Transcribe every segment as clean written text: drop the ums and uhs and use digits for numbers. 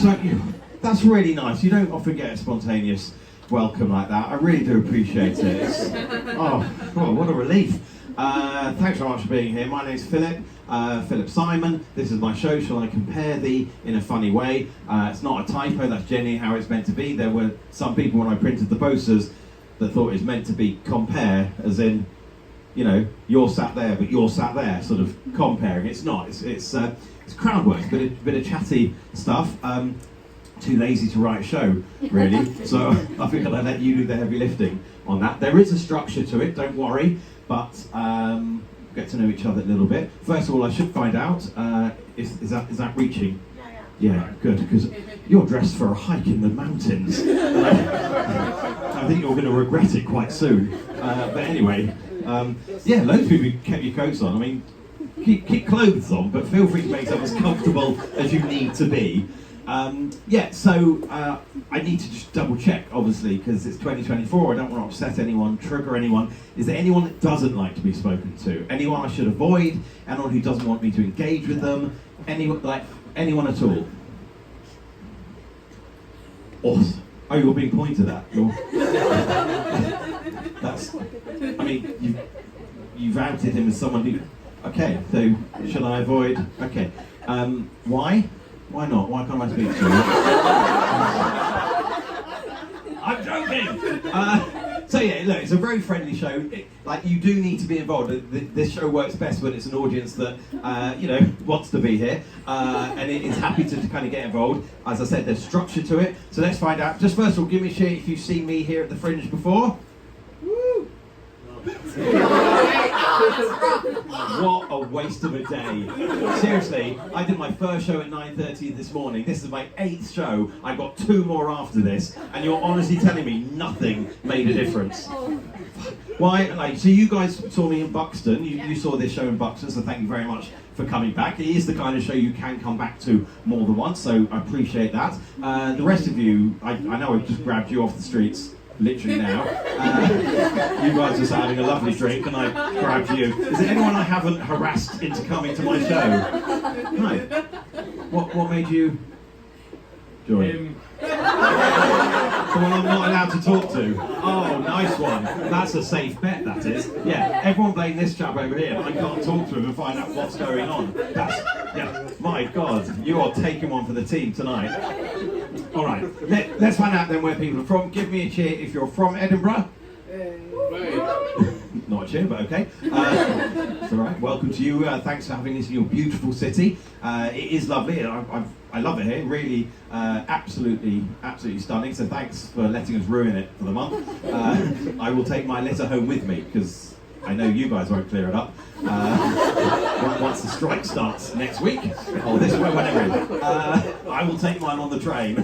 That's really nice. You don't often get a spontaneous welcome like that. I really do appreciate it. Oh, what a relief. Thanks very much for being here. My name's Philip, Philip Simon. This is my show, Shall I Compare Thee in a Funny Way? It's not a typo, that's genuinely how it's meant to be. There were some people when I printed the posters that thought it was meant to be compare, as in, you know, you're sat there, but you're sat there, sort of comparing. It's not. It's crowd work, bit of chatty stuff. Too lazy to write a show, really. So I think I'll let you do the heavy lifting on that. There is a structure to it, don't worry, but get to know each other a little bit. First of all, I should find out, is that reaching? Yeah, good, because you're dressed for a hike in the mountains. I think you're going to regret it quite soon. But anyway, yeah, loads of people kept your coats on. I mean, keep clothes on, but feel free to make yourself as comfortable as you need to be. Yeah, so I need to just double check, obviously, because it's 2024. I don't want to upset anyone, trigger anyone. Is there anyone that doesn't like to be spoken to? Anyone I should avoid? Anyone who doesn't want me to engage with them? Anyone at all? Awesome. Oh, you're being pointed at. That's. I mean, you've outed him as someone who. Okay, so shall I avoid? Okay. Why? Why not? Why can't I speak to you? I'm joking! So yeah, look, it's a very friendly show. You do need to be involved. This show works best when it's an audience that, wants to be here, and it is happy to kind of get involved. As I said, there's structure to it. So let's find out. Just first of all, give me a cheer if you've seen me here at the Fringe before. Woo! What a waste of a day. Seriously, I did my first show at 9:30 this morning. This is my 8th show. I've got 2 more after this, and you're honestly telling me nothing made a difference. Why? So you guys saw me in Buxton. You saw this show in Buxton, so thank you very much for coming back. It is the kind of show you can come back to more than once, so I appreciate that. The rest of you, I know I've just grabbed you off the streets. Literally now. You guys are just having a lovely drink and I grabbed you. Is there anyone I haven't harassed into coming to my show? No. What made you join? Someone I'm not allowed to talk to. Oh, nice one. That's a safe bet, that is. Yeah, everyone blame this chap over here. I can't talk to him and find out what's going on. My God, you are taking one for the team tonight. All right, let's find out then where people are from. Give me a cheer if you're from Edinburgh. Not a cheer, but okay. It's all right. Welcome to you. Thanks for having us in your beautiful city. It is lovely. I love it here. Really, absolutely stunning. So thanks for letting us ruin it for the month. I will take my litter home with me because I know you guys won't clear it up once the strike starts next week, or this week, whatever it is. I will take mine on the train.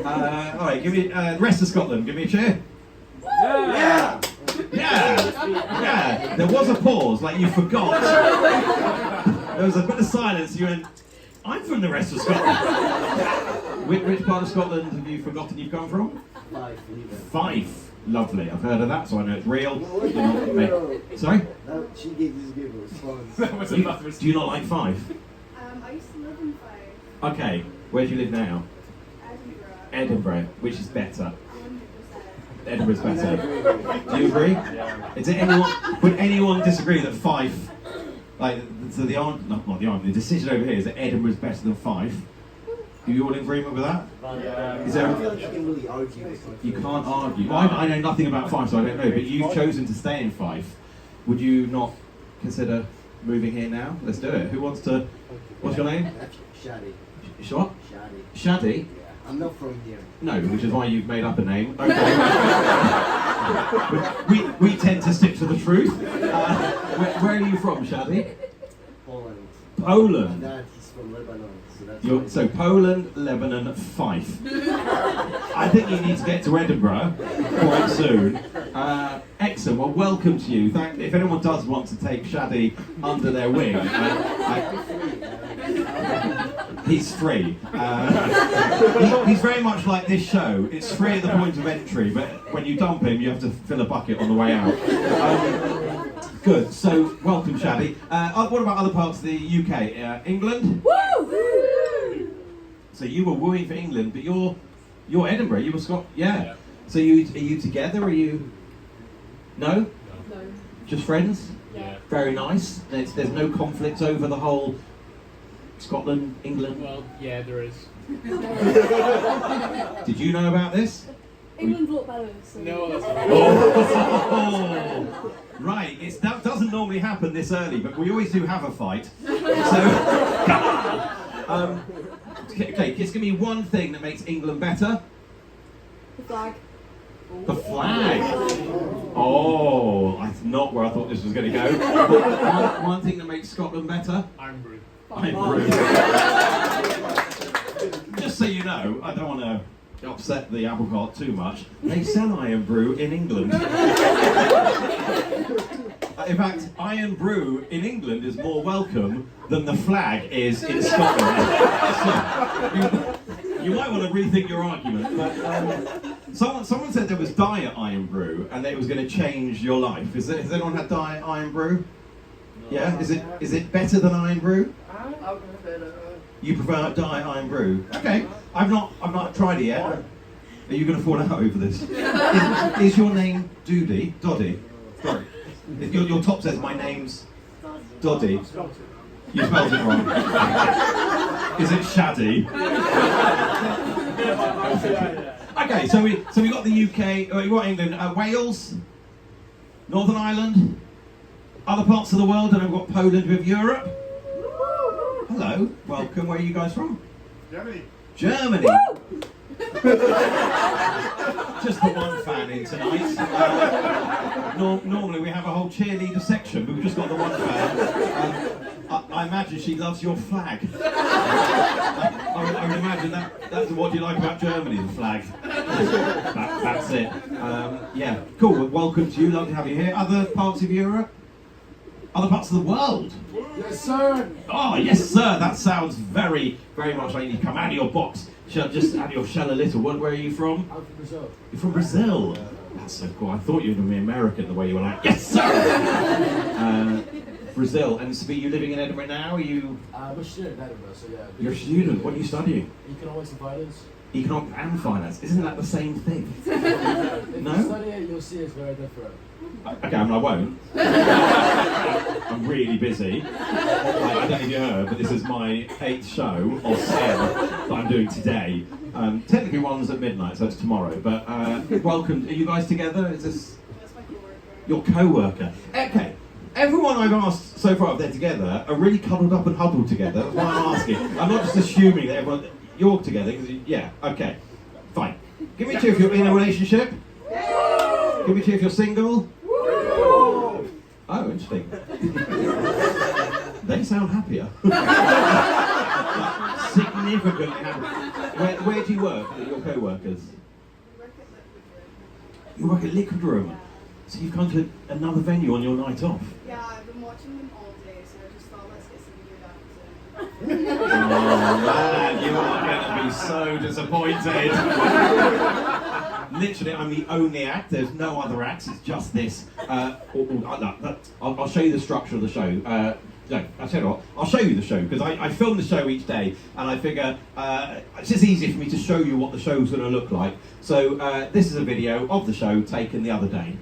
All right, give me the rest of Scotland. Give me a cheer. Yeah. There was a pause, like you forgot. There was a bit of silence. You went, I'm from the rest of Scotland. Which part of Scotland have you forgotten you've come from? Fife. Lovely. I've heard of that, so I know it's real. Sorry? No, she gave this give a response. Do you not like Fife? I used to live in Fife. Okay. Where do you live now? Edinburgh. Which is better? 100%. Edinburgh's better. Do you agree? Is it would anyone disagree that Fife, the decision over here is that Edinburgh's better than Fife? Are you all in agreement with that? Is there? I feel like you can really argue with something. You can't argue. Well, I know nothing about Fife, so I don't know. But you've chosen to stay in Fife. Would you not consider moving here now? Let's do it. Who wants to? What's your name? Shadi. What? Shadi. Yeah, I'm not from here. No, which is why you've made up a name. Okay. we tend to stick to the truth. Where are you from, Shadi? Poland. Poland. My dad is from Lebanon. So Poland, Lebanon, Fife. I think you need to get to Edinburgh quite soon. Excellent. Well, welcome to you. If anyone does want to take Shadi under their wing, he's free. He's very much like this show. It's free at the point of entry, but when you dump him, you have to fill a bucket on the way out. Good. So, welcome, Shadi. What about other parts of the UK? England? Woo! So you were wooing for England, but you're Edinburgh. You were yeah. Yeah. So are you together? Are you? No, No. just friends. Yeah. Very nice. There's no conflict over the whole Scotland, England. Well, yeah, there is. Did you know about this? England's a lot better. So. No, that's not. Oh, right. That doesn't normally happen this early, but we always do have a fight. So, okay, just give me one thing that makes England better. The flag. The flag. Oh, that's not where I thought this was going to go. One thing that makes Scotland better. Iron brew. I'm rude. Just so you know, I don't want to upset the apple cart too much. They sell iron brew in England. In fact, iron brew in England is more welcome than the flag is in Scotland. So, you might want to rethink your argument. But someone said there was diet iron brew and that it was going to change your life. Has anyone had diet iron brew? Yeah. Is it better than iron brew? You prefer diet iron brew? Okay. I've not tried it yet. Are you going to fall out over this? Is your name Doddy? Sorry. Your top says my name's Doddy. You spelled it wrong. Is it Shaddy? Okay, so we got the UK, we got England, Wales, Northern Ireland, other parts of the world, and we've got Poland with Europe. Hello, welcome. Where are you guys from? Germany. Just the one fan in tonight. Normally we have a whole cheerleader section, but we've just got the one fan. I imagine she loves your flag. I would imagine that's what do you like about Germany, the flag. That's it. Yeah, cool. Well, welcome to you. Love to have you here. Other parts of Europe? Other parts of the world? Yes, sir. Oh, yes, sir. That sounds very, very much like you come out of your box. Just out of your shell a little. Where are you from? I'm from Brazil. You're from Brazil. That's so cool. I thought you were going to be American the way you were like, yes, sir! Brazil. And so, are you living in Edinburgh now? Are you? I'm a student in Edinburgh, so yeah. You're a student. What are you studying? Economics and finance. Economics and finance. Isn't that the same thing? If No? you study it, you'll see it's very different. Okay, I won't. I'm really busy. I don't know if you heard, but this is my 8th show of 10 that I'm doing today. Technically one's at midnight, so it's tomorrow. But welcome. Are you guys together? Is this That's my coworker. your co-worker? Okay. Everyone I've asked so far if they're together are really cuddled up and huddled together. That's why I'm asking. I'm not just assuming that everyone you're together. Yeah. Okay. Fine. Give me a cheer if you're in a relationship. Give me a cheer if you're single. Oh, interesting. They sound happier. Significantly happier. Where do you work? Your co-workers? We work at Liquid Room. You work at Liquid Room. So you've come to another venue on your night off. Yeah, I've been watching them all day, so I just thought let's get some weird acts in. Oh man, you are going to be so disappointed. Literally, I'm the only act. There's no other acts. It's just this. I'll show you the structure of the show. No, I'll tell you what. I'll show you the show because I film the show each day, and I figure it's just easier for me to show you what the show's going to look like. So this is a video of the show taken the other day.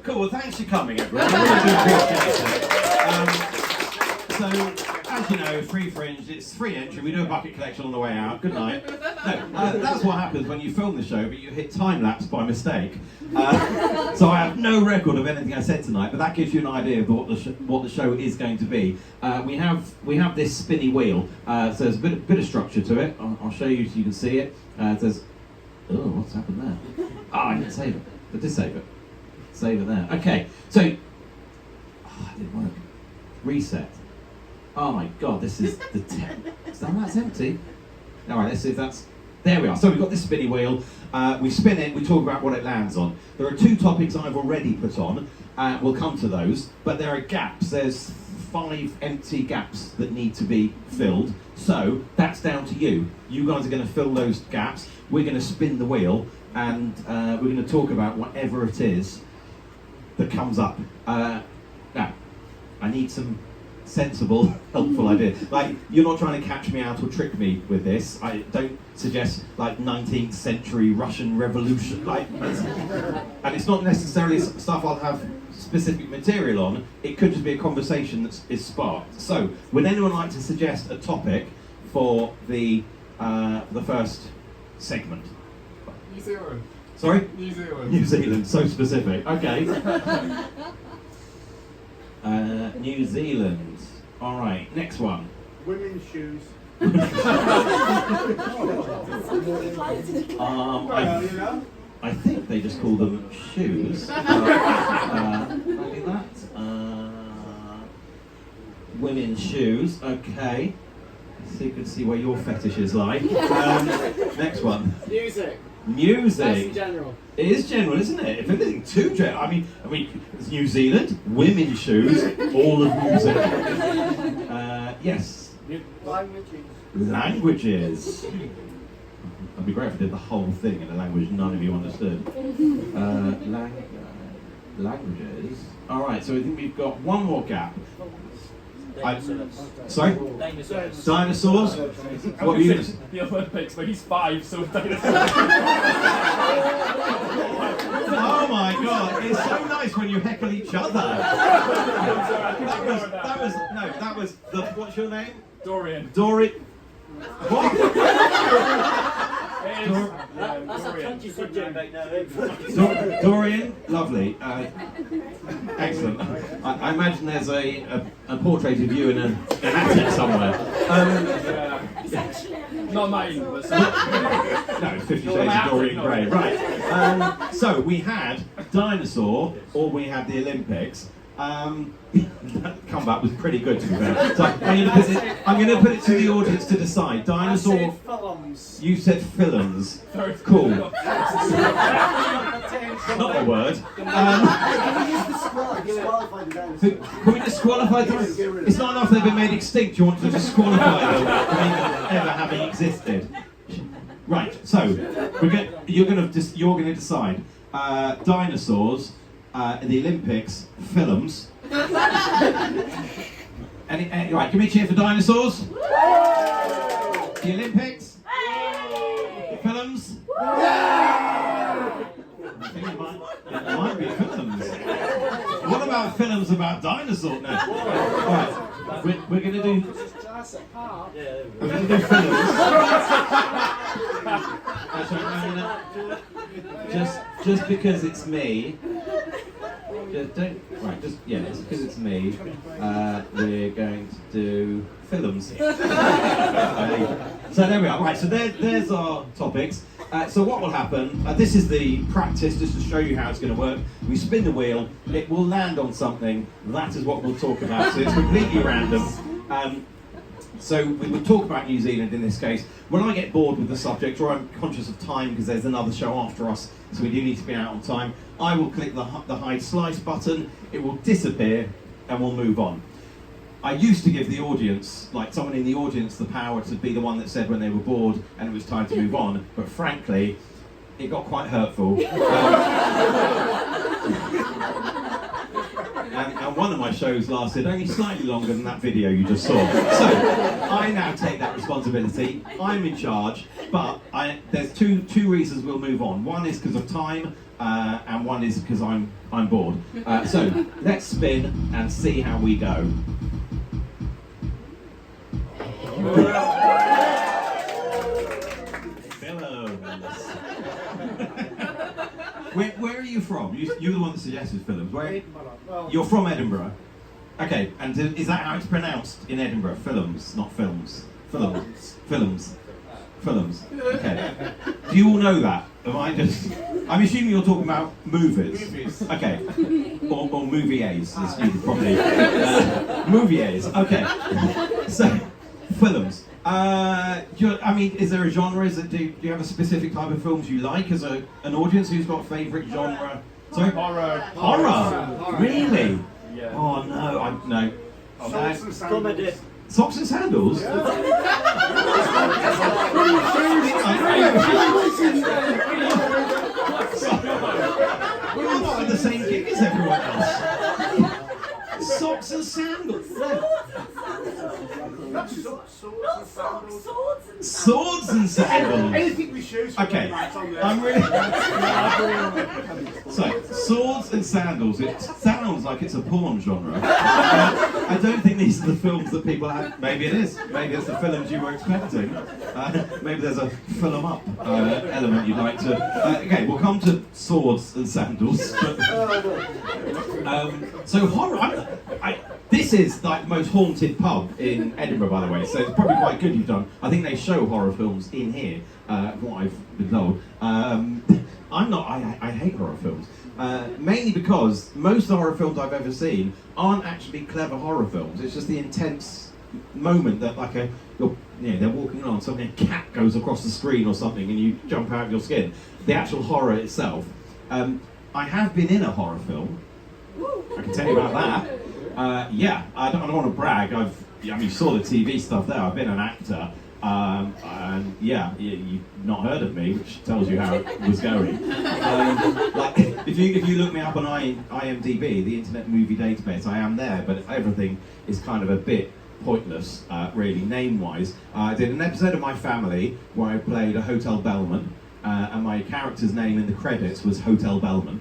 Cool, well thanks for coming everyone, I really do appreciate it. So, as you know, free Fringe, it's free entry, we do a bucket collection on the way out, good night. No, that's what happens when you film the show but you hit time-lapse by mistake. So I have no record of anything I said tonight, but that gives you an idea of what the show is going to be. We have this spinny wheel, so there's a bit of structure to it. I'll show you so you can see it. It says, oh, what's happened there? I didn't save it, I did save it. Save it there. Okay, so it didn't work. Reset. Oh my god, this is the that's empty. All right, let's see if that's... There we are. So we've got this spinny wheel. We spin it, we talk about what it lands on. There are 2 topics I've already put on. We'll come to those. But there are gaps. There's 5 empty gaps that need to be filled. So that's down to you. You guys are going to fill those gaps. We're going to spin the wheel. And we're going to talk about whatever it is that comes up. Now, I need some sensible, helpful idea. Like, you're not trying to catch me out or trick me with this. I don't suggest like 19th century Russian Revolution. And it's not necessarily stuff I'll have specific material on. It could just be a conversation that is sparked. So, would anyone like to suggest a topic for the first segment? New Zealand. Sorry? New Zealand. New Zealand, so specific. Okay. New Zealand. All right, next one. Women's shoes. I think they just call them shoes. Like that. Women's shoes. Okay. So you can see where your fetish is like. Next one. Music. Music. That's in general. It is general, isn't it? If anything, too general. I mean, it's New Zealand, women's shoes, all of music. Yes. Languages. That'd be great if I did the whole thing in a language none of you understood. Languages. All right. So I think we've got one more gap. Sorry? Dinosaurs. Dinosaurs? What were you going to say? The Olympics, but he's 5, so dinosaurs. Oh my god, it's so nice when you heckle each other. That was the, what's your name? Dorian. What? That's a country subject right now. Dorian, lovely. Excellent. I imagine there's a portrait of you in an attic somewhere. Not mine, but No, it's 50 Shades of Dorian Gray. Right. So we had dinosaur, or we had the Olympics. That comeback was pretty good, to be fair. So I'm going to put it to the audience to decide. Dinosaur. You said films. Cool. Not a word. Can we disqualify them? It's not enough they've been made extinct. You want to disqualify them from ever having existed. Right. So you're going to decide. Dinosaurs. The Olympics, films. Right, give me a cheer for dinosaurs. The Olympics. Films. I think it might be films. What about films about dinosaurs? No. Alright, we're going to do. We're going to do films. Just because it's me. Just because it's me, we're going to do films. So there we are. Right, so there's our topics. So what will happen, this is the practice just to show you how it's going to work. We spin the wheel, it will land on something, that is what we'll talk about. So it's completely random. So we would talk about New Zealand in this case. When I get bored with the subject, or I'm conscious of time because there's another show after us, so we do need to be out on time, I will click the hide slice button, it will disappear, and we'll move on. I used to give the audience, like someone in the audience, the power to be the one that said when they were bored and it was time to move on, but frankly, it got quite hurtful. And one of my shows lasted only slightly longer than that video you just saw. So, I now take that responsibility. I'm in charge, but there's two reasons we'll move on. One is because of time, and one is because I'm bored. So, let's spin and see how we go. Where are you from? You're the one that suggested films. You're from Edinburgh. Okay, and is that how it's pronounced in Edinburgh? Films, not films. Films. Okay. Do you all know that? I'm assuming you're talking about movies. Okay. Or movies, is probably. Movies. Okay. So, Films. I mean, is there a genre? Do you have a specific type of films you like as an audience? Who's got a favourite genre? Sorry? Horror. Horror? Really? Yeah. Oh no, no. Comedy. Socks and sandals? We're not in the same gig as everyone else. Socks and sandals. Swords and sandals. Anything we choose. Okay, I'm really. So, swords and sandals. It sounds like it's a porn genre. I don't think these are the films that people have. Maybe it is. Maybe it's the films you were expecting. Maybe there's a film up element you'd like to. Okay, we'll come to swords and sandals. So horror. This is like the most haunted pub in Edinburgh, by the way. So it's probably quite good you've done. I think they show horror films in here. What I've been told. I'm not. I hate horror films. Mainly because most of the horror films I've ever seen aren't actually clever horror films. It's just the intense moment that they're walking along, suddenly a cat goes across the screen or something, and you jump out of your skin. The actual horror itself. I have been in a horror film. I can tell you about that. Yeah, I don't want to brag. You saw the TV stuff there. I've been an actor. And yeah, you've not heard of me, which tells you how it was going. Like, if you look me up on IMDb, the Internet Movie Database, I am there, but everything is kind of a bit pointless, really, name-wise. I did an episode of My Family where I played a hotel bellman. And my character's name in the credits was Hotel Bellman.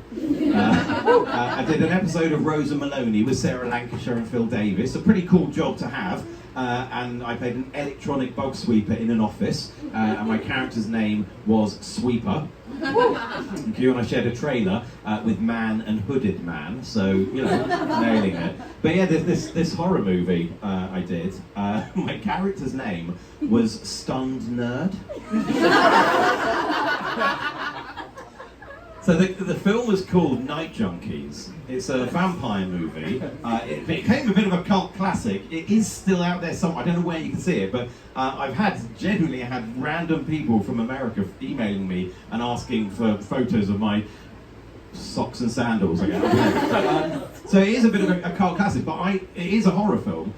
I did an episode of Rosa Maloney with Sarah Lancashire and Phil Davis, a pretty cool job to have. And I played an electronic bug sweeper in an office, and my character's name was Sweeper. Thank you. And I shared a trailer with Man and Hooded Man, so nailing it. But yeah, this horror movie I did. My character's name was Stunned Nerd. So the film was called Night Junkies. It's a vampire movie. It became a bit of a cult classic. It is still out there somewhere. I don't know where you can see it, but I've genuinely had random people from America emailing me and asking for photos of my socks and sandals. So it is a bit of a cult classic, but it is a horror film.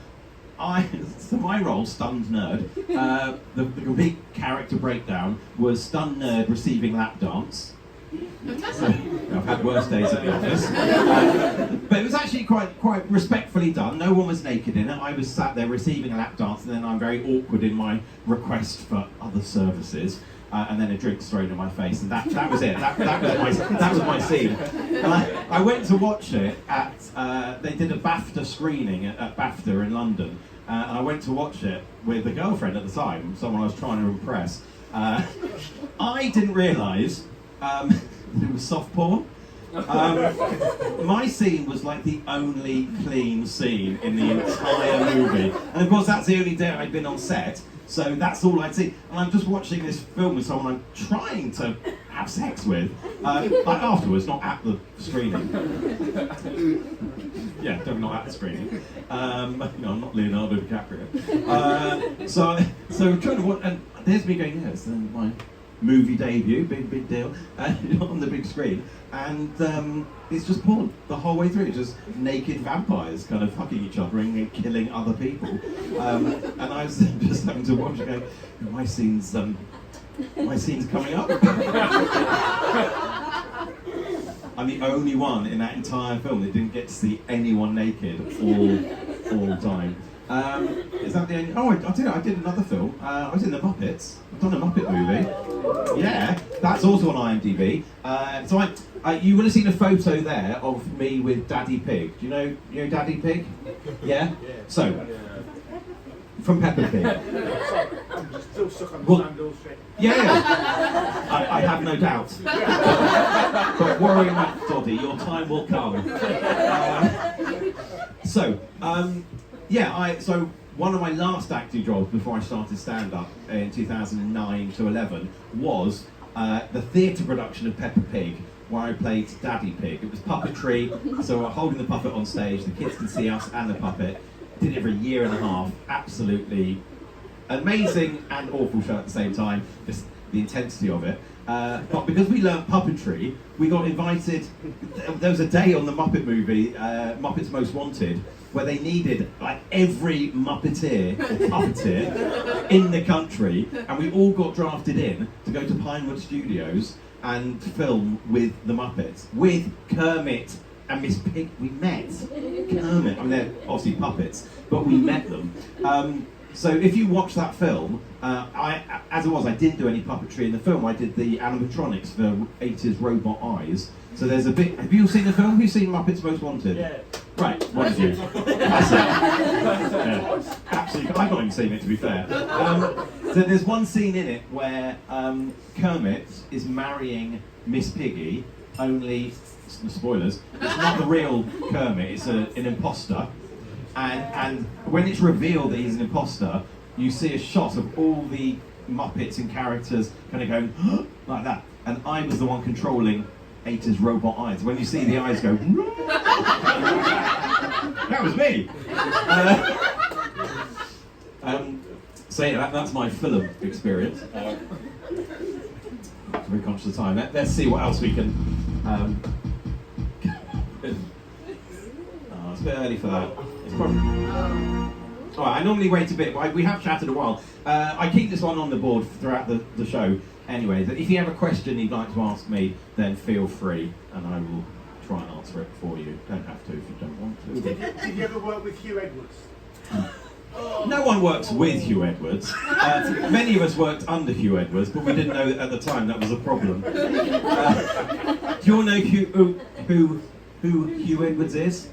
So my role, Stunned Nerd, the complete character breakdown was Stunned Nerd receiving lap dance. So, I've had worse days at the office, but it was actually quite respectfully done. No one was naked in it. I was sat there receiving a lap dance, and then I'm very awkward in my request for other services, and then a drink's thrown in my face, and that was it. That was my scene. And I went to watch it at. They did a BAFTA screening at BAFTA in London, and I went to watch it with a girlfriend at the time, someone I was trying to impress. I didn't realise. It was soft porn. My scene was like the only clean scene in the entire movie, and of course that's the only day I'd been on set, so that's all I'd see. And I'm just watching this film with someone I'm trying to have sex with, like afterwards, not at the screening. Yeah, definitely not at the screening. I'm not Leonardo DiCaprio. So trying to watch, and there's me going, yes, and my movie debut, big deal, on the big screen, and it's just porn the whole way through. It's just naked vampires kind of fucking each other and killing other people, and I was just having to watch it going, my scene's coming up. I'm the only one in that entire film that didn't get to see anyone naked all the time. Is that the only? Oh, I did another film. I was in The Muppets. I've done a Muppet movie. Yeah, that's also on IMDb. You will have seen a photo there of me with Daddy Pig. Do you know Daddy Pig? Yeah. So, from Peppa Pig. I'm still stuck on the sandals shit. Yeah. I have no doubt. Don't worry, Matt Doddy. Your time will come. So one of my last acting jobs before I started stand-up in 2009 to 11 was the theatre production of Peppa Pig, where I played Daddy Pig. It was puppetry, so we're holding the puppet on stage, the kids can see us and the puppet. Did it for a year and a half, absolutely amazing and awful show at the same time, just the intensity of it. But because we learned puppetry, we got invited. There was a day on the Muppet movie, Muppets Most Wanted, where they needed like every Muppeteer or puppeteer in the country, and we all got drafted in to go to Pinewood Studios and film with the Muppets, with Kermit and Miss Pig. We met Kermit. I mean, they're obviously puppets, but we met them. So if you watch that film, I didn't do any puppetry in the film. I did the animatronics for 80s robot eyes. So there's a bit. Have you all seen the film? Have you seen Muppets Most Wanted? Yeah. Right, one of you. That's it. Yeah, absolutely. I've not even seen it, to be fair. So there's one scene in it where Kermit is marrying Miss Piggy, only, spoilers, it's not the real Kermit, it's an imposter. And when it's revealed that he's an imposter, you see a shot of all the Muppets and characters kind of going like that. And I was the one controlling 80s robot eyes. When you see the eyes go, that was me. So yeah, that's my film experience. Very conscious of time. Let's see what else we can. It's a bit early for that. It's probably. All right, I normally wait a bit, but we have chatted a while. I keep this one on the board throughout the show. Anyway, that if you have a question you'd like to ask me, then feel free, and I will try and answer it for you. Don't have to if you don't want to. Did you ever work with Hugh Edwards? No one works with Hugh Edwards. Many of us worked under Hugh Edwards, but we didn't know that at the time that was a problem. Do you all know who Hugh Edwards is?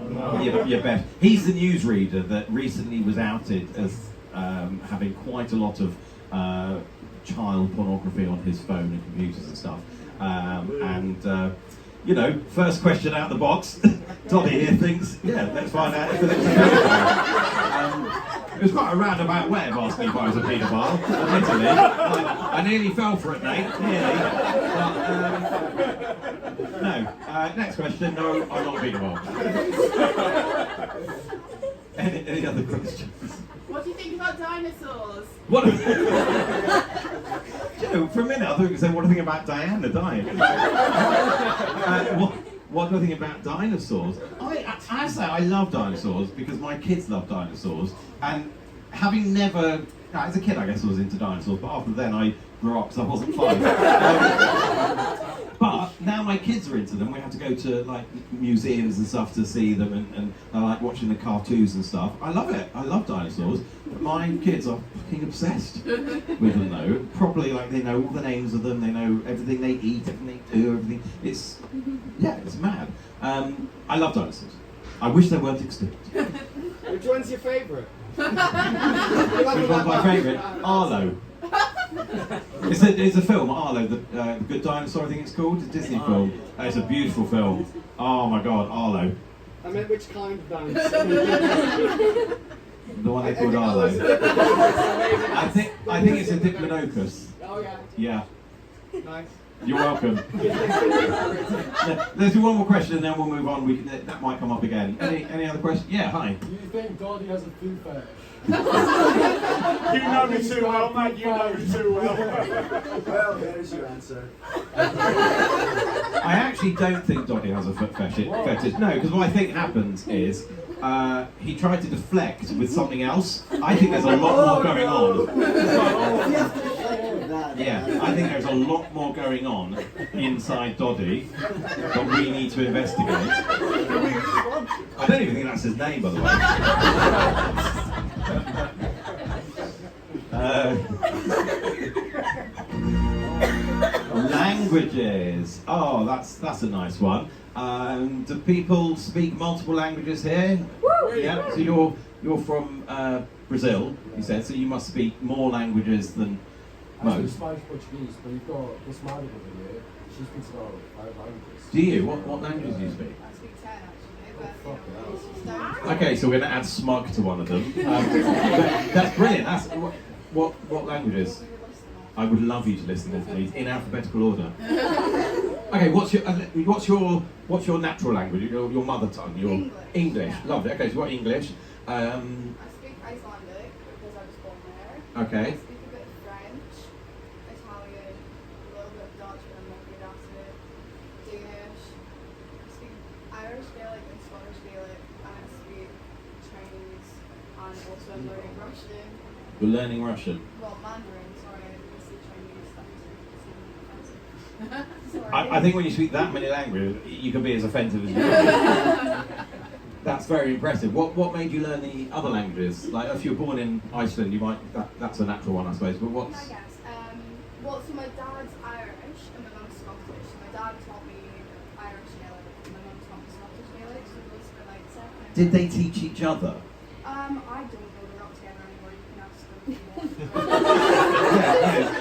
No. You bet. He's the newsreader that recently was outed as having quite a lot of child pornography on his phone and computers and stuff. You know, first question out the box. Dottie here thinks, yeah, let's find out if it's a pedophile. It was quite a roundabout way of asking if I was a paedophile, admittedly. I nearly fell for it, mate, nearly. But, no. Next question, no, I'm not a paedophile. Any other questions? What do you think about dinosaurs? What? Joe, for a minute I thought you were saying, what do you think about Diana dying? What do I think about dinosaurs? I say I love dinosaurs because my kids love dinosaurs, and having never, as a kid I guess I was into dinosaurs, but after then I grew up because I wasn't 5. But now my kids are into them. We have to go to like museums and stuff to see them, and I like watching the cartoons and stuff. I love it. I love dinosaurs. But my kids are fucking obsessed with them though. Probably like they know all the names of them. They know everything they eat, everything they do, everything. It's mad. I love dinosaurs. I wish they weren't extinct. Which one's your favourite? Which one's my favourite? Arlo. It's a film, Arlo, the Good Dinosaur, I think it's called. It's a Disney film. It's a beautiful film. Oh my god, Arlo. I meant which kind of dinosaur? The one they called Arlo. I think it's a Diplodocus. Oh yeah. Yeah. Nice. You're welcome. Let's do one more question and then we'll move on. That might come up again. Any other questions? Yeah, hi. Do you think Dottie has a food fetish? You know me too well, mate. You know me too well. Well, there's your answer. I actually don't think Dottie has a foot fetish. No, because what I think happens is he tried to deflect with something else. I think there's a lot more going on. Yeah, I think there's a lot more going on inside Dottie that we need to investigate. I don't even think that's his name, by the way. Languages. Oh, that's a nice one. Do people speak multiple languages here? Woo! Yeah. So you're from Brazil, you said. So you must speak more languages than I speak most. Spanish, Portuguese, but you've got this man over here. She speaks about 5 languages. Do you? What languages do you speak? I speak 10 actually, but fuck you know, it. it's just don't. Okay, so we're going to add smug to one of them. That's brilliant. That's what languages? I would love you to listen to these in alphabetical order. Okay, what's your natural language? Your mother tongue? Your English. Yeah. Lovely. Okay, so what English? I speak Icelandic because I was born there. Okay. I speak a bit of French, Italian, a little bit of Dutch, but I'm not good at it. Danish. I speak Irish Gaelic and Scottish Gaelic, and I speak Chinese, and also I'm learning Russian. You're learning Russian. Well, Mandarin, sorry, I didn't say Chinese. That was sorry. I think when you speak that many languages, you can be as offensive as you want. That's very impressive. What made you learn the other languages? Like, if you're born in Iceland, you might that's a natural one, I suppose. But what's I guess. Well, so my dad's Irish and my mum's Scottish. So my dad taught me Irish Gaelic and my mum taught me Scottish Gaelic. So those were like second. did they teach each other? I don't know. They're not together anymore. You can ask them if you want.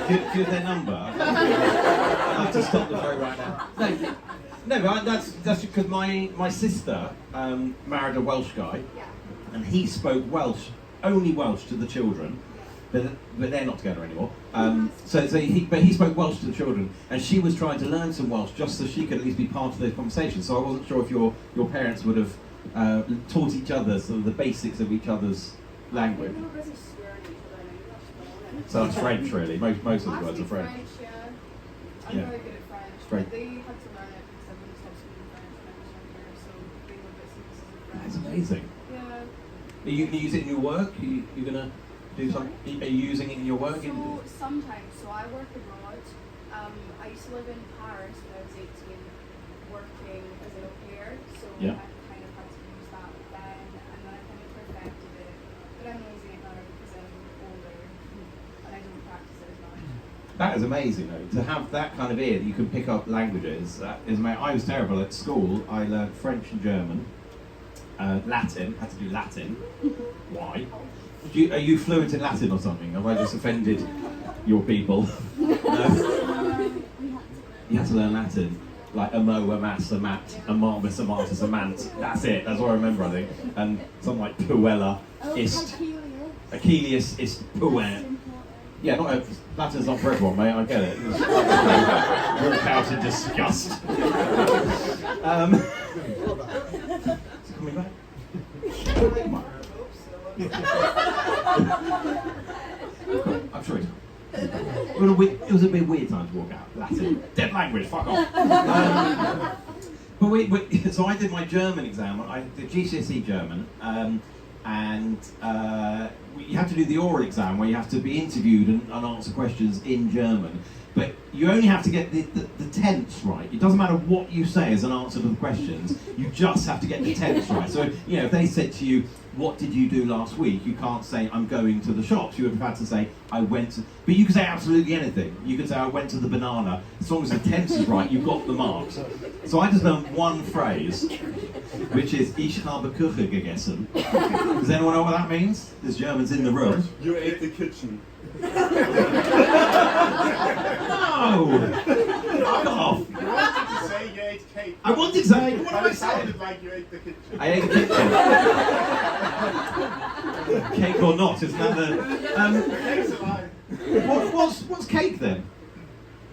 Yeah. Give their number. I'd like to stop the show right now. No, but that's because my sister married a Welsh guy, Yeah. and he spoke Welsh, only Welsh to the children, but they're not together anymore. He spoke Welsh to the children, and she was trying to learn some Welsh just so she could at least be part of those conversations. So I wasn't sure if your parents would have taught each other sort of the basics of each other's language. We were busy swearing at each other in English, but So that's French, really. Most of the I words are speak French. Yeah. I'm Yeah. very good at French. Great. But they had to learn it because I wouldn't stop speaking French when I was younger, so they were bits and pieces of French. That's amazing. Yeah. Are you going to use it in your work? Are you going to do something? Are you using it in your work? So sometimes, so I work abroad. I used to live in Paris when I was 18, working as an au pair. So Yeah. I kind of had to use that then, and then I kind of perfected it. But I'm not using it now because I'm older and I don't practice it as much. That is amazing, though. To have that kind of ear that you can pick up languages. That is amazing. I was terrible at school. I learned French and German. Latin. Had to do Latin. Why? Are you fluent in Latin or something? Have I just offended your people? No? You had to learn Latin. Like a mo, a mass, a mat, a marmus, a martus, a mant. That's it. That's what I remember, I think. And something like puella, ist, Achilles, ist, puer. Yeah, Latin's not for everyone, mate. I get it. Walk out in disgust. Is it coming back? I'm sure it's. It was a bit weird time to walk out. Latin, dead language. Fuck off. So I did my German exam. I did GCSE German, and you have to do the oral exam where you have to be interviewed and answer questions in German. But you only have to get the tense right. It doesn't matter what you say as an answer to the questions. You just have to get the tense right. So, if they said to you, "What did you do last week?" you can't say, "I'm going to the shops." You would have had to say, "I went to..." But you could say absolutely anything. You could say, "I went to the banana." As long as the tense is right, you've got the marks. So I just learned one phrase, which is "Ich habe Küche gegessen." Does anyone know what that means? There's Germans in the room. You ate the kitchen. No! Fuck off! You wanted to say you ate cake. I wanted to say, what But have I it said? sounded like you ate the kitchen. I ate a kitchen. Cake or not, isn't that the... Cake's a lie. What's cake then?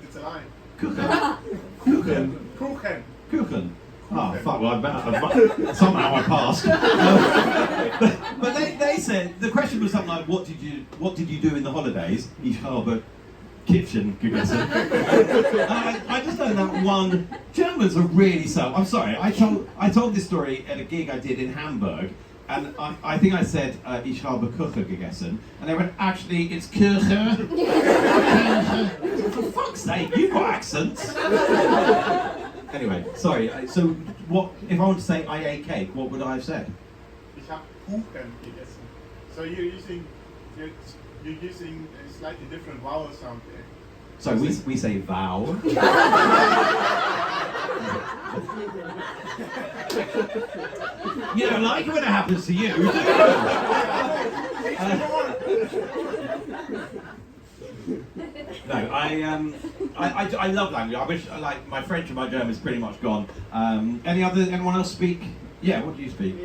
It's a lie. Kuchen. Kuchen. Kuchen. Kuchen. Oh, fuck, well, somehow I passed. But they said, the question was something like, what did you do in the holidays? Ich habe kitchen gegessen. I just learned that one. Germans are really so. I'm sorry, I told this story at a gig I did in Hamburg, and I think I said, Ich habe Küche gegessen, and they went, actually, it's Kirche. For fuck's sake, you've got accents. Anyway, sorry. So, what if I want to say I ate cake? What would I have said? Ich habe Kuchen gegessen. So you're using a slightly different vowel sound there. So we say vowel. You don't like it when it happens to you, do you? No, I love language. I wish like my French and my German is pretty much gone. Anyone else speak? Yeah, what do you speak?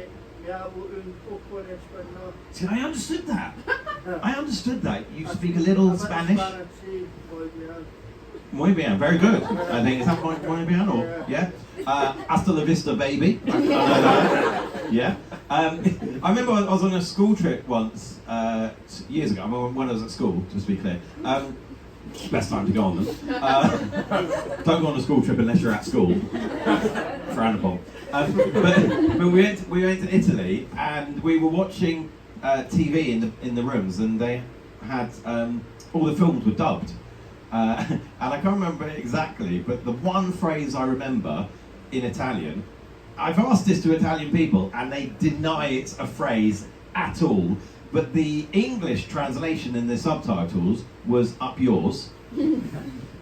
See, I understood that. I understood that. You speak a little Spanish. Muy bien, very good. I think is that muy bien or yeah? Hasta la vista, baby. I know that. Yeah. I remember I was on a school trip once, years ago, when I was at school, just to be clear. Best time to go on them. Don't go on a school trip unless you're at school. Frowned upon. But we went to Italy and we were watching TV in the rooms, and they had all the films were dubbed. And I can't remember it exactly, but the one phrase I remember in Italian, I've asked this to Italian people and they deny it's a phrase at all, but the English translation in the subtitles was "up yours,"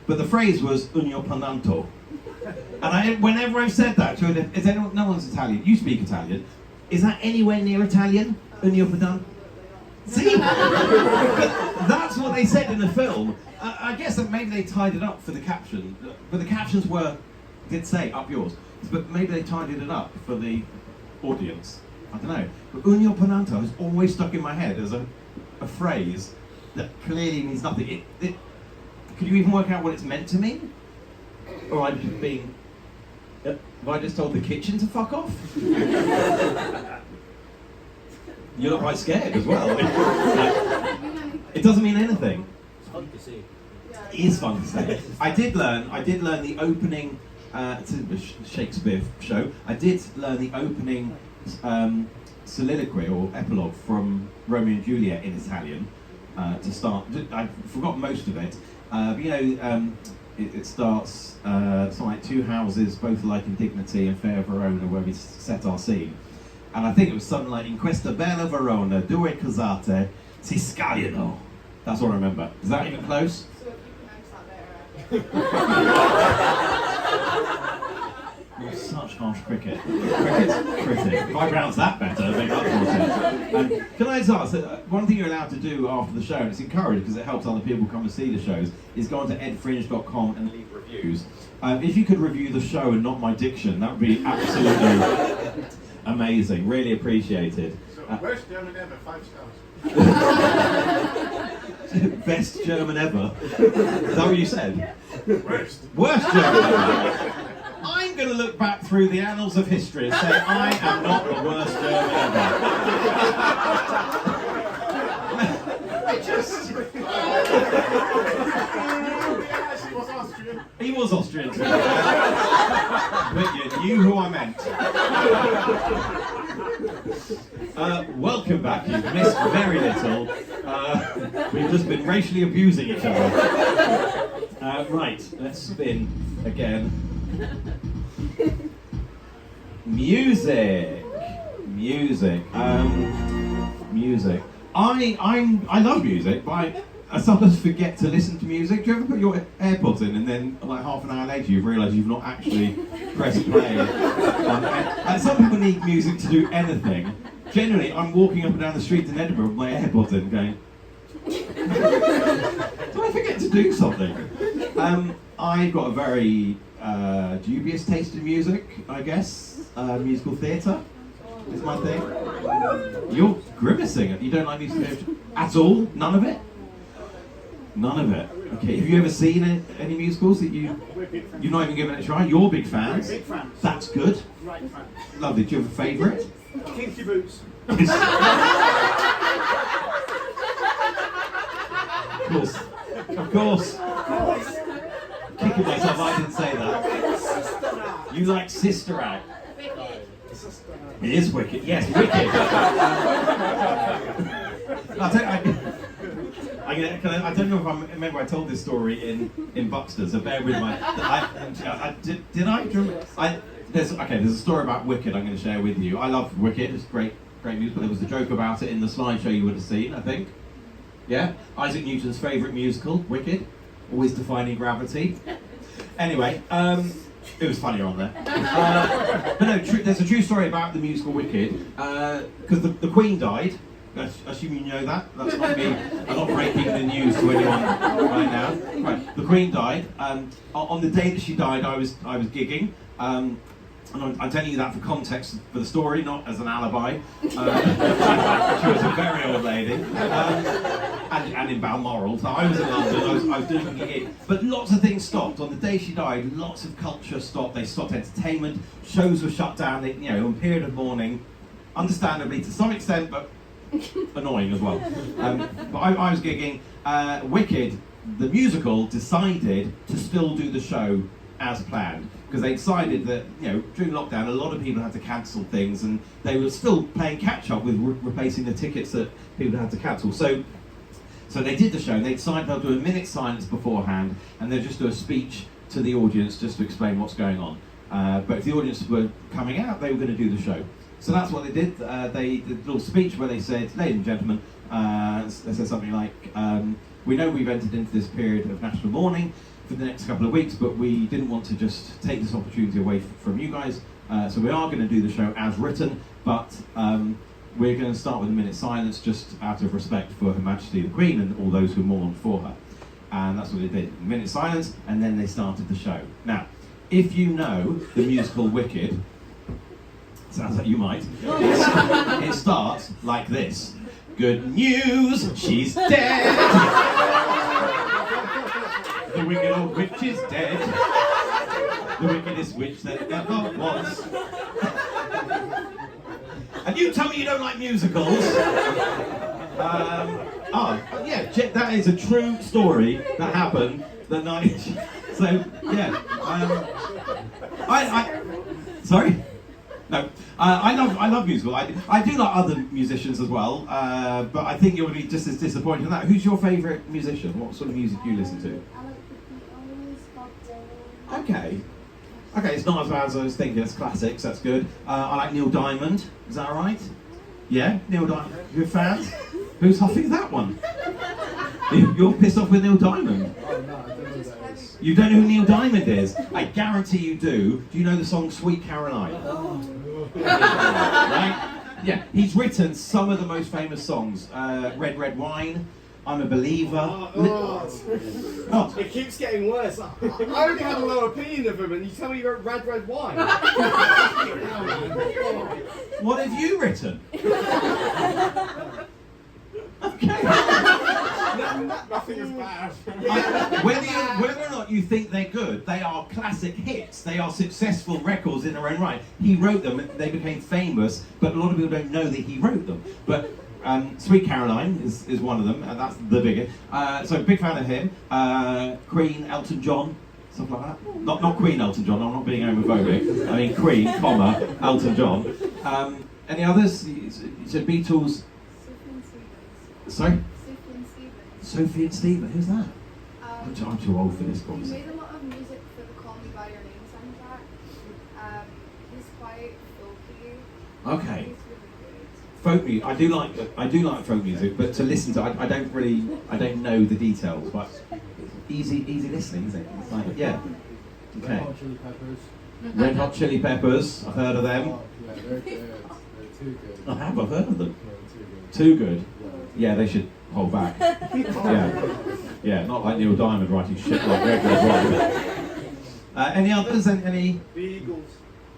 but the phrase was "unio pananto." And whenever I've said that to anyone, no one's Italian, you speak Italian, is that anywhere near Italian? "Unio pananto"? See? But that's what they said in the film. I guess that maybe they tied it up for the caption, but the captions did say "up yours," but maybe they tidied it up for the audience. I don't know. But "unio pananto" is always stuck in my head as a phrase that clearly means nothing. Could you even work out what it's meant to mean? Or am I just being... Have I just told the kitchen to fuck off? You look quite scared as well. It doesn't mean anything. It's fun to see. It is fun to say. I did learn the opening to the Shakespeare show. I did learn the opening soliloquy or epilogue from Romeo and Juliet in Italian to start. I forgot most of it, but you know, it starts something like "Two houses, both alike in dignity, and fair Verona, where we set our scene." And I think it was something like "In questa bella Verona, due casate si scagliano." That's what I remember. Is that even close? So if you pronounce that better. You're such harsh cricket. Cricket's cricket. If I pronounce that better, make up for it. Can I just ask, one thing you're allowed to do after the show, and it's encouraged because it helps other people come and see the shows, is go onto edfringe.com and leave reviews. If you could review the show and not my diction, that would be absolutely amazing. Really appreciated. So, worst German ever, 5 stars. Best German ever. Is that what you said? Worst. Worst German ever. I'm going to look back through the annals of history and say I am not the worst German ever. I just... He was Austrian. He was Austrian too. But you knew who I meant. Welcome back. You've missed very little. We've just been racially abusing each other. Right, let's spin again. Music. Music. I love music, but I sometimes forget to listen to music. Do you ever put your AirPods in and then like half an hour later you've realised you've not actually pressed play? And some people need music to do anything. Generally, I'm walking up and down the street in Edinburgh with my AirPods in going, do I forget to do something? I've got a very dubious taste in music, I guess. Musical theatre is my thing. You're grimacing. You don't like musical theatre at all? None of it? None of it. Okay. Have you ever seen any musicals that you've not even given it a try? You're big fans. Big fans. That's good. Right fan. Lovely. Do you have a favourite? Kinky Boots. Of course. Kicking myself, I didn't say that. You like Sister Act. It is wicked. Yes, wicked. I don't know if I remember I told this story in Buxton, so bear with there's a story about Wicked I'm going to share with you. I love Wicked, it's great musical. There was a joke about it in the slideshow you would have seen, I think. Yeah? Isaac Newton's favourite musical, Wicked, always defying gravity. Anyway, it was funnier on there. But no, there's a true story about the musical Wicked, because the Queen died. I assume you know that. That's not me. I'm not breaking the news to anyone right now. Right, the Queen died. On the day that she died, I was gigging. And I'm telling you that for context for the story, not as an alibi. She was a very old lady, and in Balmoral. So I was in London. I was doing a gig, but lots of things stopped on the day she died. Lots of culture stopped. They stopped entertainment. Shows were shut down. On period of mourning, understandably to some extent, but annoying as well. But I was gigging. Wicked, the musical, decided to still do the show as planned because they decided that, you know, during lockdown a lot of people had to cancel things and they were still playing catch up with replacing the tickets that people had to cancel. So they did the show and they decided they'll do a minute's silence beforehand and they'll just do a speech to the audience just to explain what's going on. But if the audience were coming out, they were going to do the show. So that's what they did. They did a little speech where they said, ladies and gentlemen, they said something like, we know we've entered into this period of national mourning for the next couple of weeks, but we didn't want to just take this opportunity away from you guys. So we are going to do the show as written, but we're going to start with a minute's silence just out of respect for Her Majesty the Queen and all those who mourned for her. And that's what they did. A minute's silence, and then they started the show. Now, if you know the musical Wicked, sounds like you might, it starts like this. Good news, she's dead. The wicked old witch is dead. The wickedest witch that ever was. And you tell me you don't like musicals? Yeah, that is a true story that happened the night. So yeah, sorry. No, I love musical. I do like other musicians as well, but I think you'll be just as disappointed in that. Who's your favourite musician? What sort of music do you listen to? I like the Beatles, Bob Dylan. Okay, it's not as bad as I was thinking. It's classics. That's good. I like Neil Diamond. Is that all right? Yeah, Neil Diamond. You a fan? Who's huffing that one? You're pissed off with Neil Diamond. Oh, no, I don't know who that is. You don't know who Neil Diamond is? I guarantee you do. Do you know the song Sweet Caroline? Right? Yeah, he's written some of the most famous songs. Red, Red Wine, I'm a Believer. What? It keeps getting worse. I already had a low opinion of him, and you tell me you wrote Red Red Wine. What have you written? Okay. Nothing is bad. Whether or not you think they're good, they are classic hits. They are successful records in their own right. He wrote them, and they became famous, but a lot of people don't know that he wrote them. But Sweet Caroline is one of them, and that's the biggest. So big fan of him. Queen, Elton John, stuff like that. Not Queen Elton John. I'm not being homophobic. I mean Queen, Elton John. Any others? You said Beatles. Sorry? Sophie and Stephen, who's that? I'm too old for this He box. made a lot of music for the Call Me By Your Name soundtrack. He's quite folky. Okay. He's really good. Folk music. I do like folk music, but to listen to, I don't know the details, but easy listening, isn't it? It's like, yeah. Red Okay. Hot Chili Peppers. Red Hot Chili Peppers. I've heard of them. Oh, yeah, they're good. They're too good. I've heard of them. Yeah, too good. Too good. Yeah. Yeah, they should hold back. Yeah, not like Neil Diamond writing shit like Red Red Wine. Any others? Any? The Eagles.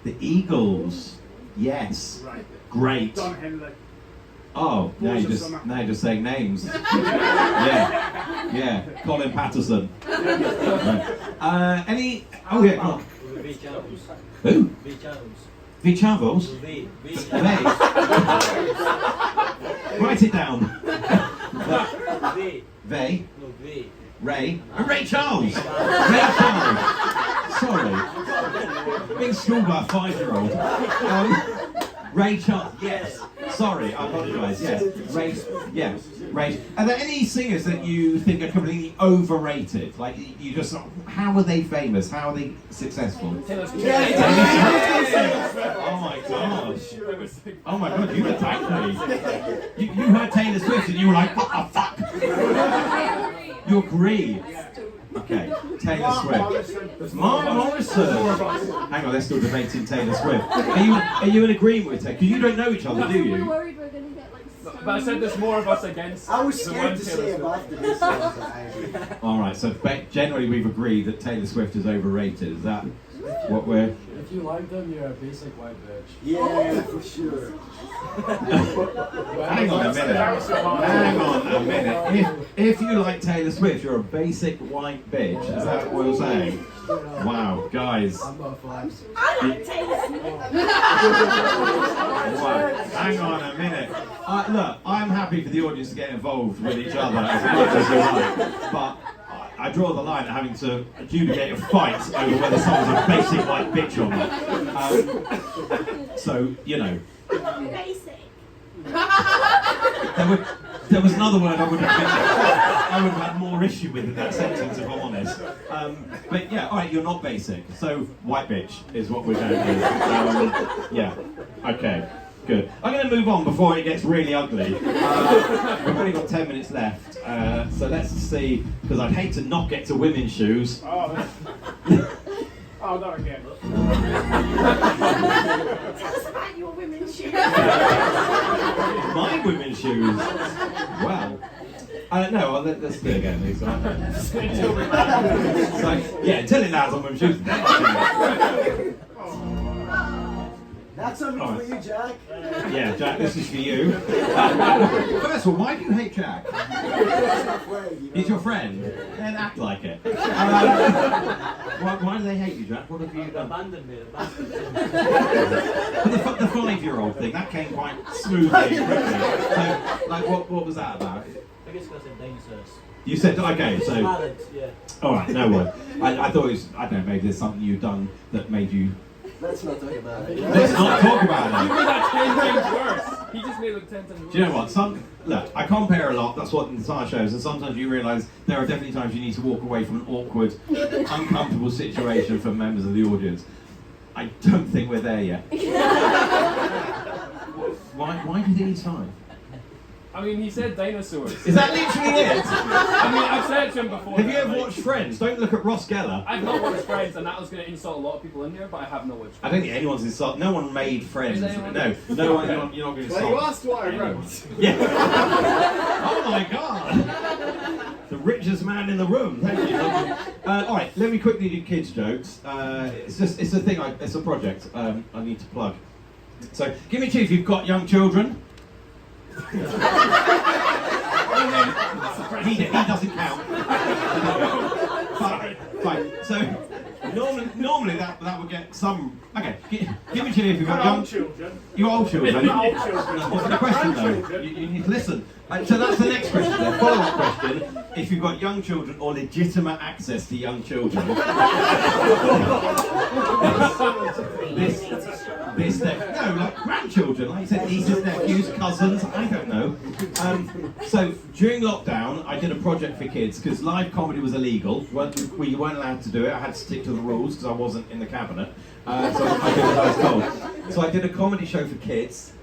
The Eagles. Yes. Right. Great. Don Henley. Oh, now you're just saying names. Yeah. Colin Patterson. Right. Any? Oh yeah. Come on. V channels. Who? V channels. V Chavels. V. They. Write it down. V. They. No, V. Ray. Ray Charles. Ray Charles. Sorry. Being schooled by a 5-year-old. Ray Charles. Yes. Sorry, I apologise. Yes. Ray. Yeah. Ray. Are there any singers that you think are completely overrated? Like you just, how are they famous? How are they successful? Taylor Swift. Oh my god. Oh my god, you attacked me. You heard Taylor Swift and you were like, what the fuck? You agree? Okay, Taylor Swift. Mark Morrison. Hang on, they're still debating Taylor Swift. Are you in agreement with Taylor? Because you don't know each other, do We're you? worried we're gonna get like so But I said there's more of us against I was the scared one to Taylor say him Swift. after this one, but I Alright, so generally we've agreed that Taylor Swift is overrated. Is that what we're... If you like them, you're a basic white bitch. Yeah, for sure. Hang on a minute. If you like Taylor Swift, you're a basic white bitch. Is that what you're saying? Wow, guys. I'm not a fan. I like taste. Wow. Hang on a minute. Look, I'm happy for the audience to get involved with each other as much as you like, but I draw the line at having to adjudicate a fight over whether someone's a basic white bitch or not. So, you know. Basic. There was another word I would have had more issue with in that sentence, if I'm honest. But yeah, all right, you're not basic. So white bitch is what we're going to do. Yeah, okay, good. I'm going to move on before it gets really ugly. We've only got 10 minutes left, so let's see, because I'd hate to not get to women's shoes. Oh, not again. Tell us about your women's shoes. My women's shoes. Well, no, well, let's do it again. It's like, yeah, tell it lads on women's shoes. That's something for you, Jack. Yeah, Jack, this is for you. First of all, why do you hate Jack? He's your friend. Then act like it. Why do they hate you, Jack? What have you done? Abandoned me. The 5-year-old thing, that came quite smoothly and quickly. So, like, what was that about? I guess because I said dinosaurs. You said, okay, so... Yeah. Alright, no worries. I thought it was, I don't know, maybe there's something you've done that made you... Let's not talk about it. Let's not talk about it. You made that 10 times worse. He just made it look 10 times worse. Do you know what? Look, I compare a lot, that's what the entire shows, and sometimes you realise there are definitely times you need to walk away from an awkward, uncomfortable situation for members of the audience. I don't think we're there yet. Why do you think he's fine? I mean, he said dinosaurs. Is that literally it? I mean, I've said it to him before. Have you ever watched Friends? Don't look at Ross Geller. I've not watched Friends, and that was going to insult a lot of people in here, but I have not watched Friends. I don't think anyone's insulted. No one made Friends. Is anyone? No one. You're not going to insult. Well, you asked what I anyone. wrote. Yeah. Oh my God. The richest man in the room. Thank you. All right, let me quickly do kids jokes. It's a thing. It's a project. I need to plug. So give me a cheer if you've got young children. he doesn't count. Fine. So normally that would get some. Okay, give me a cheer if you've got young children. You old children. Old children. What's the question though? You need to listen. So that's the next question. The follow-up question: if you've got young children or legitimate access to young children. No, like grandchildren, like you said, nieces, nephews, cousins, I don't know. So during lockdown, I did a project for kids because live comedy was illegal. We weren't allowed to do it. I had to stick to the rules because I wasn't in the cabinet. So I did what I was told. So I did a comedy show for kids.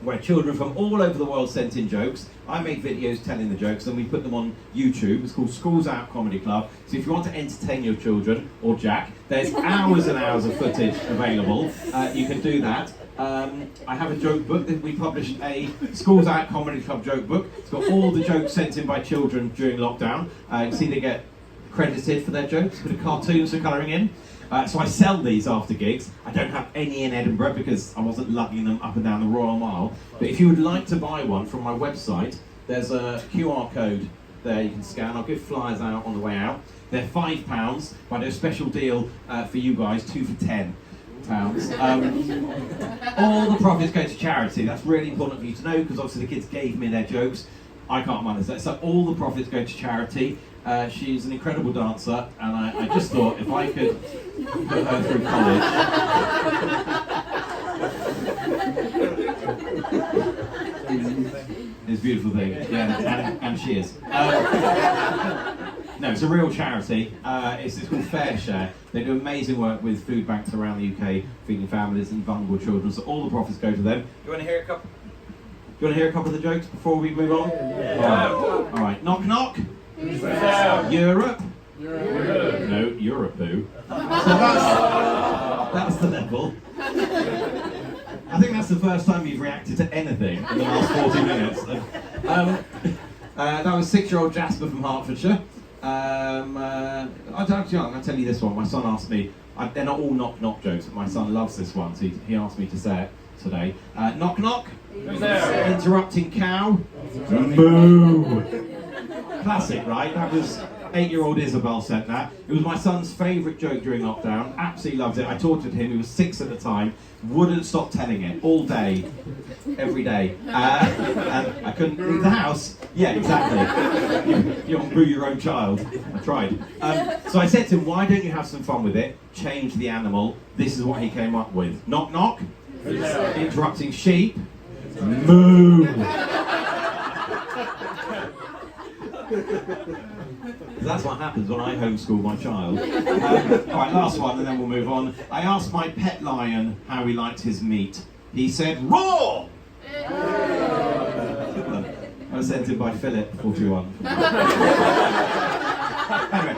Where children from all over the world sent in jokes. I made videos telling the jokes and we put them on YouTube. It's called Schools Out Comedy Club. So if you want to entertain your children, or Jack, there's hours and hours of footage available. You can do that. I have a joke book that we published, a Schools Out Comedy Club joke book. It's got all the jokes sent in by children during lockdown. You can see they get credited for their jokes, bit of cartoons for colouring in. So I sell these after gigs. I don't have any in Edinburgh because I wasn't lugging them up and down the Royal Mile. But if you would like to buy one from my website, there's a QR code there you can scan. I'll give flyers out on the way out. They're £5, but I do a special deal for you guys, 2 for £10. All the profits go to charity. That's really important for you to know because obviously the kids gave me their jokes. I can't manage that. So all the profits go to charity. She's an incredible dancer, and I just thought if I could put her through college. It's a beautiful thing, yeah, and she is. No, it's a real charity. It's called Fair Share. They do amazing work with food banks around the UK, feeding families and vulnerable children. So all the profits go to them. You want to hear a couple? Do you want to hear a couple of the jokes before we move on? Yeah. All right. Knock knock. Yeah. Europe. No, Europe. So that's the level. I think that's the first time you've reacted to anything in the last 40 minutes. That was 6-year-old Jasper from Hertfordshire. I'm going to tell you this one. My son asked me. They're not all knock knock jokes, but my son loves this one, so he asked me to say it today. Knock knock. Who's there? Interrupting cow. Moo. Classic, right? That was 8-year-old Isabel said that. It was my son's favourite joke during lockdown. Absolutely loved it. I tortured him. He was 6 at the time. Wouldn't stop telling it all day, every day. And I couldn't leave the house. Yeah, exactly. You don't boo your own child. I tried. So I said to him, why don't you have some fun with it? Change the animal. This is what he came up with. Knock, knock. Interrupting sheep. Moo. That's what happens when I homeschool my child. Alright, last one and then we'll move on. I asked my pet lion how he liked his meat. He said, raw! I was sent in by Philip, 41. Anyway,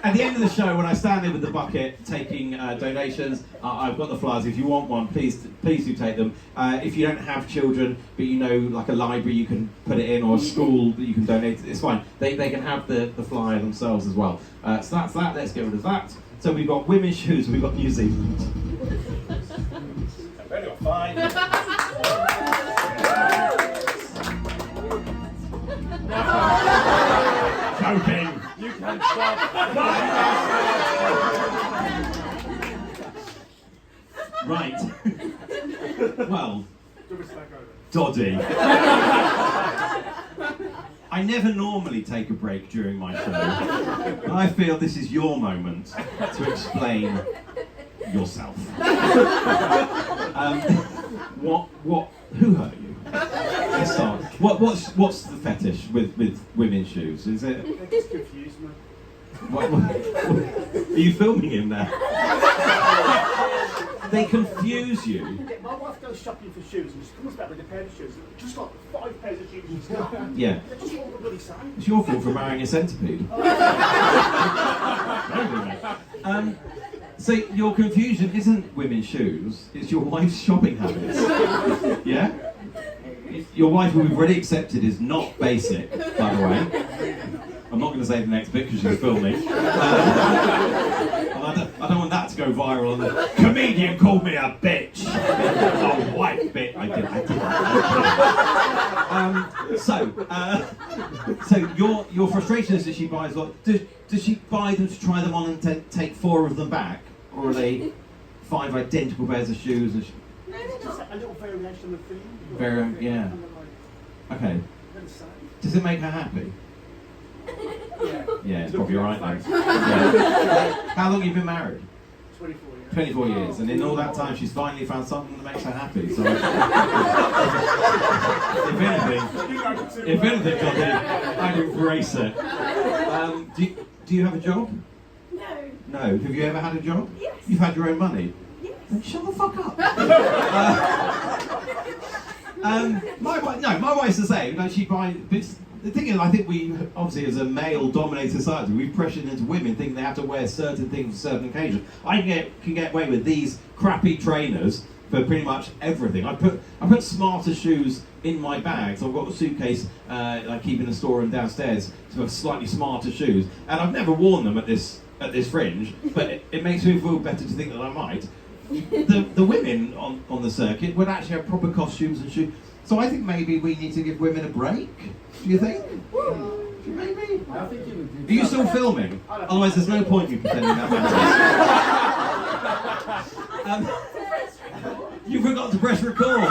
at the end of the show, when I stand there with the bucket taking donations, I've got the flyers. If you want one, please do take them. If you don't have children, but you know, like a library you can put it in, or a school that you can donate, it's fine. They can have the flyer themselves as well. So that's that. Let's get rid of that. So we've got women's shoes, we've got New Zealand. Anyway, fine. Joking. You can stop. Right. Well, Doddy. I never normally take a break during my show. I feel this is your moment to explain yourself. Who hurt you? Let's start. What's the fetish with women's shoes? Is it? It just confused me. What, are you filming him now? They confuse you. My wife goes shopping for shoes and she comes back with a pair of shoes, just like 5 pairs of shoes she's got. Yeah. They're just all the bloody same. It's your fault for marrying a centipede. So your confusion isn't women's shoes, it's your wife's shopping habits. Yeah? Your wife, who we've already accepted, is not basic, by the way. I'm not going to say the next bit because she's filming. I don't want that to go viral. And the comedian called me a bitch. Oh, white bit. I did. So your frustration is that she buys what? Does she buy them to try them on and take 4 of them back, or are they 5 identical pairs of shoes? And No, they're just a little variation of theme. Yeah. Okay. Does it make her happy? Yeah, it's probably right then. Yeah. How long have you been married? 24 years. 24 years, and in all that time she's finally found something that makes her happy. So, if anything, Johnny, I'd embrace it. Do you have a job? No. No. Have you ever had a job? Yes. You've had your own money? Yes. Then shut the fuck up. My wife's the same. You know, she buys. The thing is, I think we, obviously, as a male-dominated society, we've pressured into women thinking they have to wear certain things for certain occasions. I can get away with these crappy trainers for pretty much everything. I put smarter shoes in my bag, so I've got a suitcase I keep in the storeroom downstairs to have slightly smarter shoes, and I've never worn them at this fringe, but it makes me feel better to think that I might. The women on the circuit would actually have proper costumes and shoes. So I think maybe we need to give women a break. Do you think? Maybe. I think you would Are you still filming? Otherwise, there's no point you pretending that matters. You forgot to press record.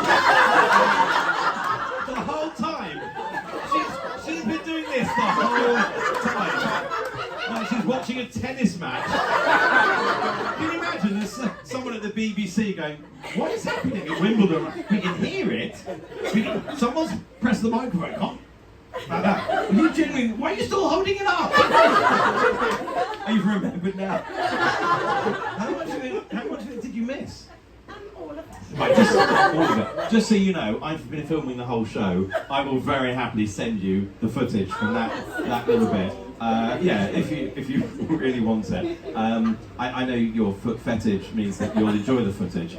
The whole time. She's been doing this the whole time. Like she's watching a tennis match. Can you imagine there's someone at the BBC going, what is happening at Wimbledon? We can hear it. Someone's pressed the microphone. Like that. Are you genuinely, why are you still holding it up? Oh, you've remembered now. How much of it did you miss? All of it. Right, just so you know, I've been filming the whole show. I will very happily send you the footage from that little bit. Yeah, if you really want it. I know your foot fetish means that you'll enjoy the footage.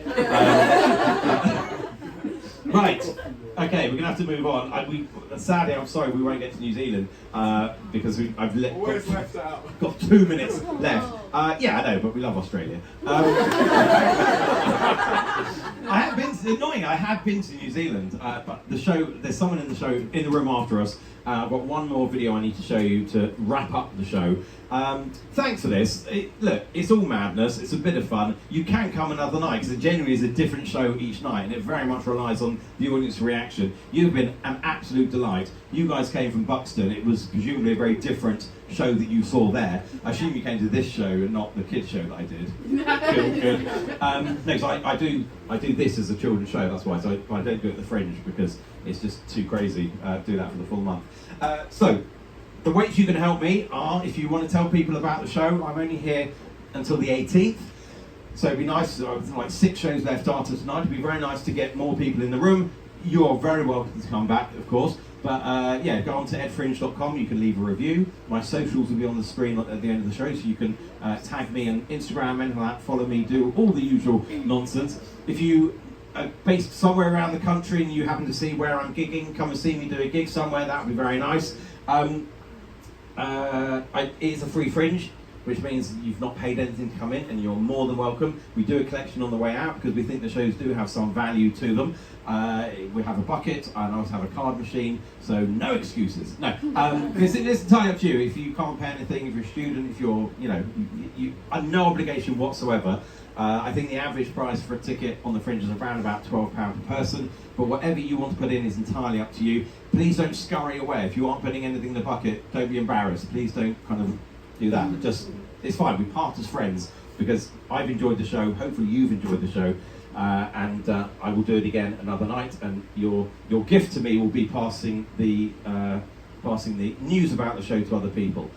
Right. Okay, we're gonna have to move on. Sadly, I'm sorry we won't get to New Zealand because I've got 2 minutes left. Yeah, I know, but we love Australia. I have been to annoying. I have been to New Zealand, but the show, there's someone in the show in the room after us. I've got one more video I need to show you to wrap up the show. Thanks for this. Look, it's all madness. It's a bit of fun. You can come another night because it generally is a different show each night, and it very much relies on the audience reaction. You've been an absolute delight. You guys came from Buxton. It was presumably a very different show that you saw there. I assume you came to this show and not the kids show that I did. Good. No, so I do this as a children's show. That's why. So I don't do it at the Fringe because it's just too crazy. Do that for the full month. So the ways you can help me are, if you want to tell people about the show, I'm only here until the 18th. So it'd be nice, like 6 shows left after tonight. It'd be very nice to get more people in the room. You're very welcome to come back, of course. But yeah, go on to edfringe.com. You can leave a review. My socials will be on the screen at the end of the show, so you can tag me on Instagram, anything like that, follow me, do all the usual nonsense. If you are based somewhere around the country and you happen to see where I'm gigging, come and see me do a gig somewhere. That would be very nice. It is a free Fringe, which means you've not paid anything to come in, and you're more than welcome. We do a collection on the way out because we think the shows do have some value to them. We have a bucket, and I also have a card machine, so no excuses. No, because it's entirely up to you. If you can't pay anything, if you're a student, if you're, you no obligation whatsoever. I think the average price for a ticket on the Fringe is around about £12 per person, but whatever you want to put in is entirely up to you. Please don't scurry away. If you aren't putting anything in the bucket, don't be embarrassed. Please don't kind of do that. Just, it's fine. We part as friends because I've enjoyed the show. Hopefully you've enjoyed the show, and I will do it again another night. And your gift to me will be passing the news about the show to other people.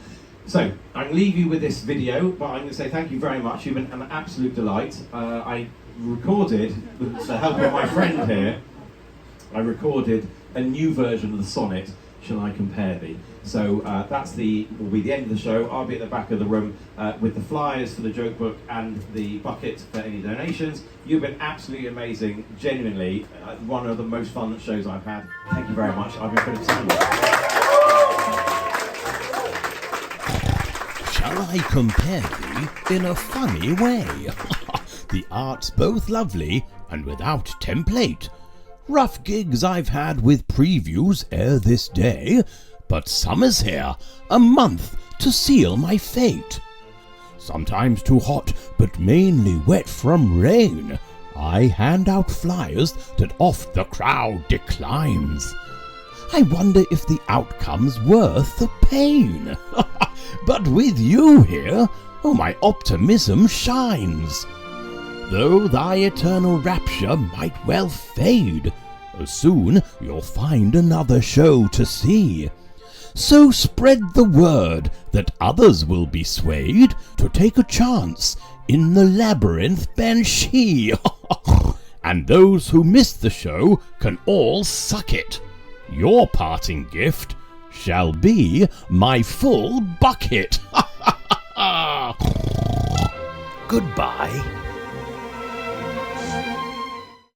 So I can leave you with this video, but I'm going to say thank you very much. You've been an absolute delight. I recorded, with the help of my friend here, I recorded a new version of the sonnet, Shall I Compare Thee? So will be the end of the show. I'll be at the back of the room with the flyers for the joke book and the bucket for any donations. You've been absolutely amazing, genuinely. One of the most fun shows I've had. Thank you very much. I've been Philip Sanders. Shall I compare thee in a funny way? The art's both lovely and without template. Rough gigs I've had with previews ere this day, but summer's here, a month to seal my fate. Sometimes too hot, but mainly wet from rain, I hand out flyers that oft the crowd declines. I wonder if the outcome's worth the pain. But with you here, oh, my optimism shines. Though thy eternal rapture might well fade, soon you'll find another show to see. So spread the word that others will be swayed to take a chance in the Labyrinth Banshee. And those who miss the show can all suck it. Your parting gift shall be my full bucket. Goodbye.